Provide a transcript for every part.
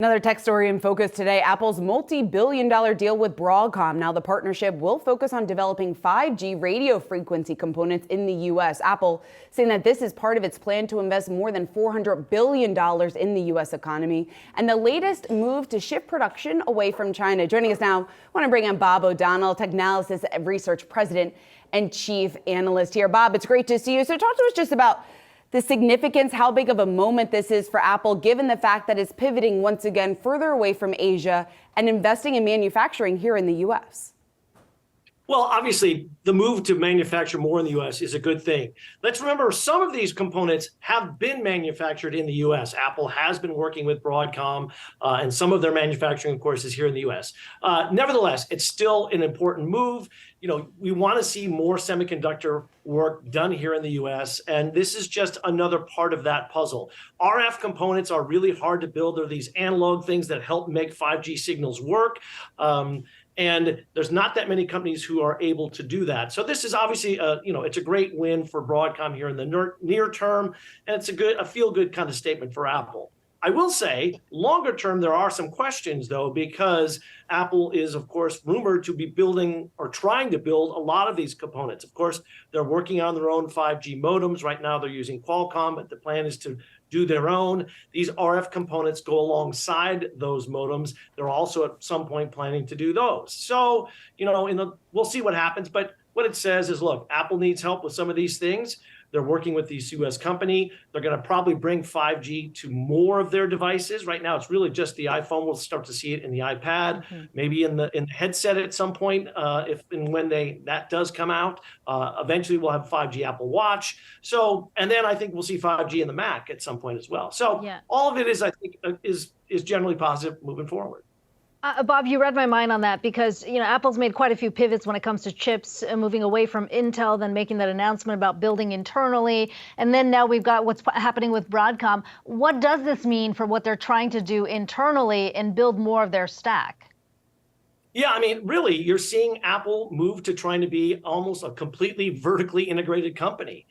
Another tech story in focus today, Apple's multi-billion-dollar deal with Broadcom. Now the partnership will focus on developing 5G radio frequency components in the U.S. Apple saying that this is part of its plan to invest more than $400 billion in the U.S. economy and the latest move to shift production away from China. Joining us now, I want to bring in Bob O'Donnell, TECHnalysis Research President and Chief Analyst here. Bob, it's great to see you. So talk to us just about the significance, how big of a moment this is for Apple, given the fact that it's pivoting once again further away from Asia and investing in manufacturing here in the U.S. Well, obviously, the move to manufacture more in the U.S. is a good thing. Let's remember some of these components have been manufactured in the U.S. Apple has been working with Broadcom, and some of their manufacturing, of course, is here in the U.S. Nevertheless, it's still an important move. You know, we want to see more semiconductor work done here in the U.S., and this is just another part of that puzzle. RF components are really hard to build. They're these analog things that help make 5G signals work. And there's not that many companies who are able to do that. So this is obviously, it's a great win for Broadcom here in the near term, and it's a feel-good kind of statement for Apple. I will say, longer term, there are some questions, though, because Apple is, of course, rumored to be building or trying to build a lot of these components. Of course, they're working on their own 5G modems. Right now, they're using Qualcomm, but the plan is to do their own. These RF components go alongside those modems. They're also at some point planning to do those. So, we'll see what happens. But what it says is, look, Apple needs help with some of these things. They're working with this U.S. company. They're going to probably bring 5G to more of their devices. Right now, it's really just the iPhone. We'll start to see it in the iPad, maybe in the headset at some point, if and when that does come out. Eventually, we'll have 5G Apple Watch. So, and then I think we'll see 5G in the Mac at some point as well. So, all of it is, I think, is generally positive moving forward. Bob, you read my mind on that because, Apple's made quite a few pivots when it comes to chips, moving away from Intel, then making that announcement about building internally. And then now we've got what's happening with Broadcom. What does this mean for what they're trying to do internally and build more of their stack? Yeah, I mean, really, you're seeing Apple move to trying to be almost a completely vertically integrated company,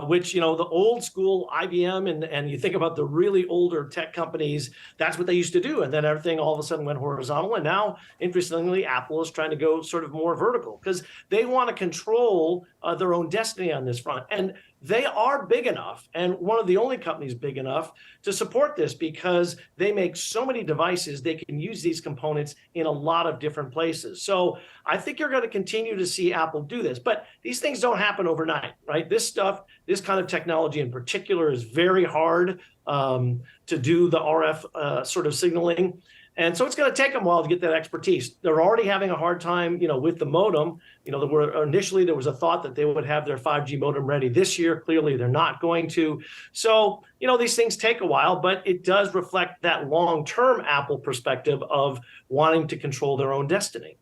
which, the old school IBM and you think about the really older tech companies, that's what they used to do. And then everything all of a sudden went horizontal. And now, interestingly, Apple is trying to go sort of more vertical because they want to control their own destiny on this front. And they are big enough, and one of the only companies big enough to support this because they make so many devices, they can use these components in a lot of different places. So I think you're going to continue to see Apple do this, but these things don't happen overnight, right? This stuff, this kind of technology in particular is very hard to do the RF sort of signaling. And so it's going to take them a while to get that expertise. They're already having a hard time, with the modem. Initially there was a thought that they would have their 5G modem ready this year. Clearly, they're not going to. So, these things take a while, but it does reflect that long-term Apple perspective of wanting to control their own destiny.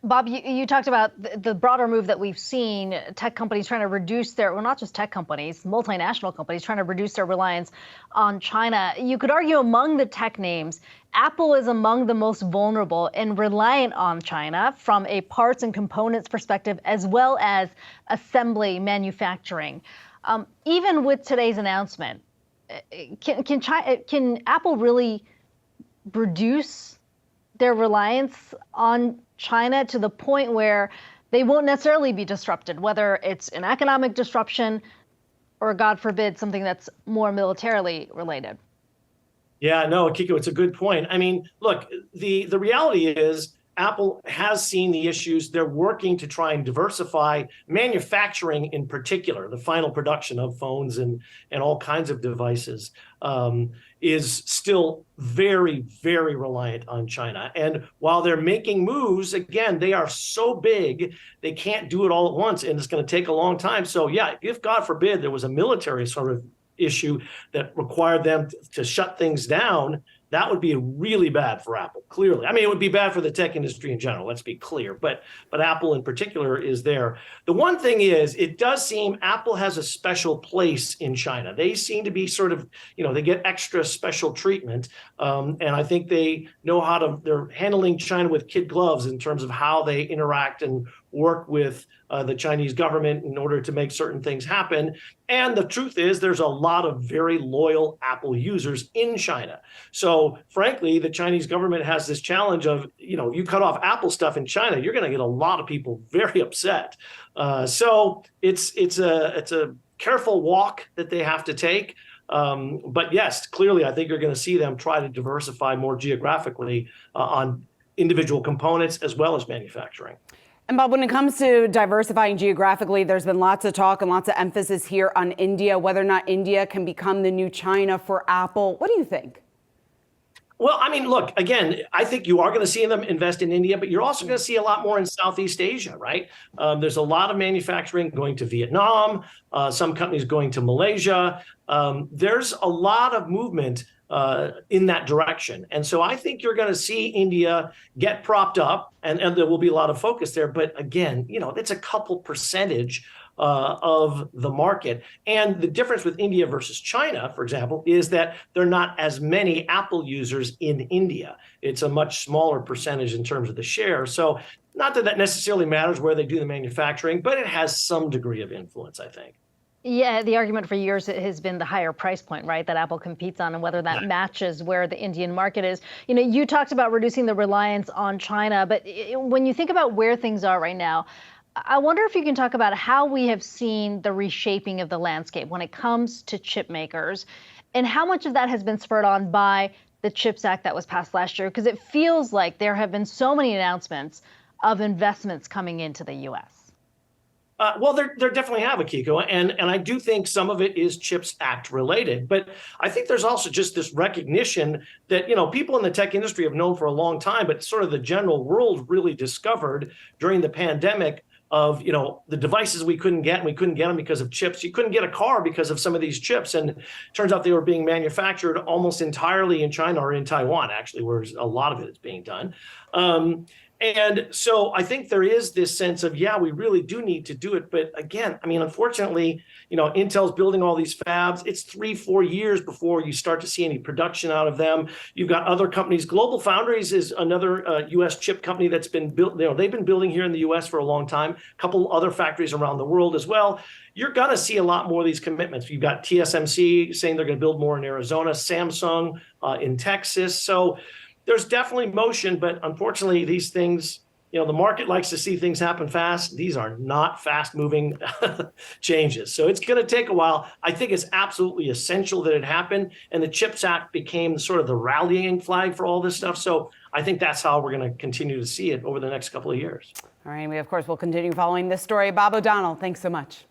Bob, you talked about the broader move that we've seen, tech companies trying to reduce not just tech companies, multinational companies trying to reduce their reliance on China. You could argue among the tech names, Apple is among the most vulnerable and reliant on China from a parts and components perspective, as well as manufacturing. Even with today's announcement, can Apple really reduce their reliance on China to the point where they won't necessarily be disrupted, whether it's an economic disruption or, God forbid, something that's more militarily related? Yeah, no, Kiko, it's a good point. I mean, look, the reality is Apple has seen the issues. They're working to try and diversify manufacturing in particular. The final production of phones and all kinds of devices is still very, very reliant on China. And while they're making moves, again, they are so big, they can't do it all at once, and it's going to take a long time. So yeah, if God forbid there was a military sort of issue that required them to shut things down, that would be really bad for Apple, clearly. I mean, it would be bad for the tech industry in general, let's be clear, but Apple in particular is there. The one thing is, it does seem Apple has a special place in China. They seem to be sort of, they get extra special treatment, and I think they know they're handling China with kid gloves in terms of how they interact and work with the Chinese government in order to make certain things happen. And the truth is, there's a lot of very loyal Apple users in China. So frankly, the Chinese government has this challenge of, you cut off Apple stuff in China, you're going to get a lot of people very upset. So it's a careful walk that they have to take. But yes, clearly, I think you're going to see them try to diversify more geographically on individual components as well as manufacturing. And Bob, when it comes to diversifying geographically, there's been lots of talk and lots of emphasis here on India, whether or not India can become the new China for Apple. What do you think? Well, I mean, look, again, I think you are going to see them invest in India, but you're also going to see a lot more in Southeast Asia, right? There's a lot of manufacturing going to Vietnam, some companies going to Malaysia. There's a lot of movement in that direction. And so I think you're going to see India get propped up, and there will be a lot of focus there. But again, it's a couple percentage of the market. And the difference with India versus China, for example, is that there are not as many Apple users in India. It's a much smaller percentage in terms of the share. So not that that necessarily matters where they do the manufacturing, but it has some degree of influence, I think. Yeah, the argument for years has been the higher price point, right, that Apple competes on, and whether that matches where the Indian market is. You talked about reducing the reliance on China, but when you think about where things are right now, I wonder if you can talk about how we have seen the reshaping of the landscape when it comes to chip makers, and how much of that has been spurred on by the CHIPS Act that was passed last year, because it feels like there have been so many announcements of investments coming into the U.S. Well, there definitely have, Akiko, and I do think some of it is CHIPS Act related. But I think there's also just this recognition that, people in the tech industry have known for a long time, but sort of the general world really discovered during the pandemic of, the devices we couldn't get, and we couldn't get them because of chips. You couldn't get a car because of some of these chips. And it turns out they were being manufactured almost entirely in China or in Taiwan, actually, where a lot of it is being done. And so I think there is this sense of, we really do need to do it. But again, I mean, unfortunately, Intel's building all these fabs. It's 3-4 years before you start to see any production out of them. You've got other companies. Global Foundries is another U.S. chip company that's been built. They've been building here in the U.S. for a long time. A couple other factories around the world as well. You're going to see a lot more of these commitments. You've got TSMC saying they're going to build more in Arizona, Samsung in Texas. So there's definitely motion, but unfortunately, these things, the market likes to see things happen fast. These are not fast-moving changes. So it's going to take a while. I think it's absolutely essential that it happen. And the CHIPS Act became sort of the rallying flag for all this stuff. So I think that's how we're going to continue to see it over the next couple of years. All right. We, of course, will continue following this story. Bob O'Donnell, thanks so much.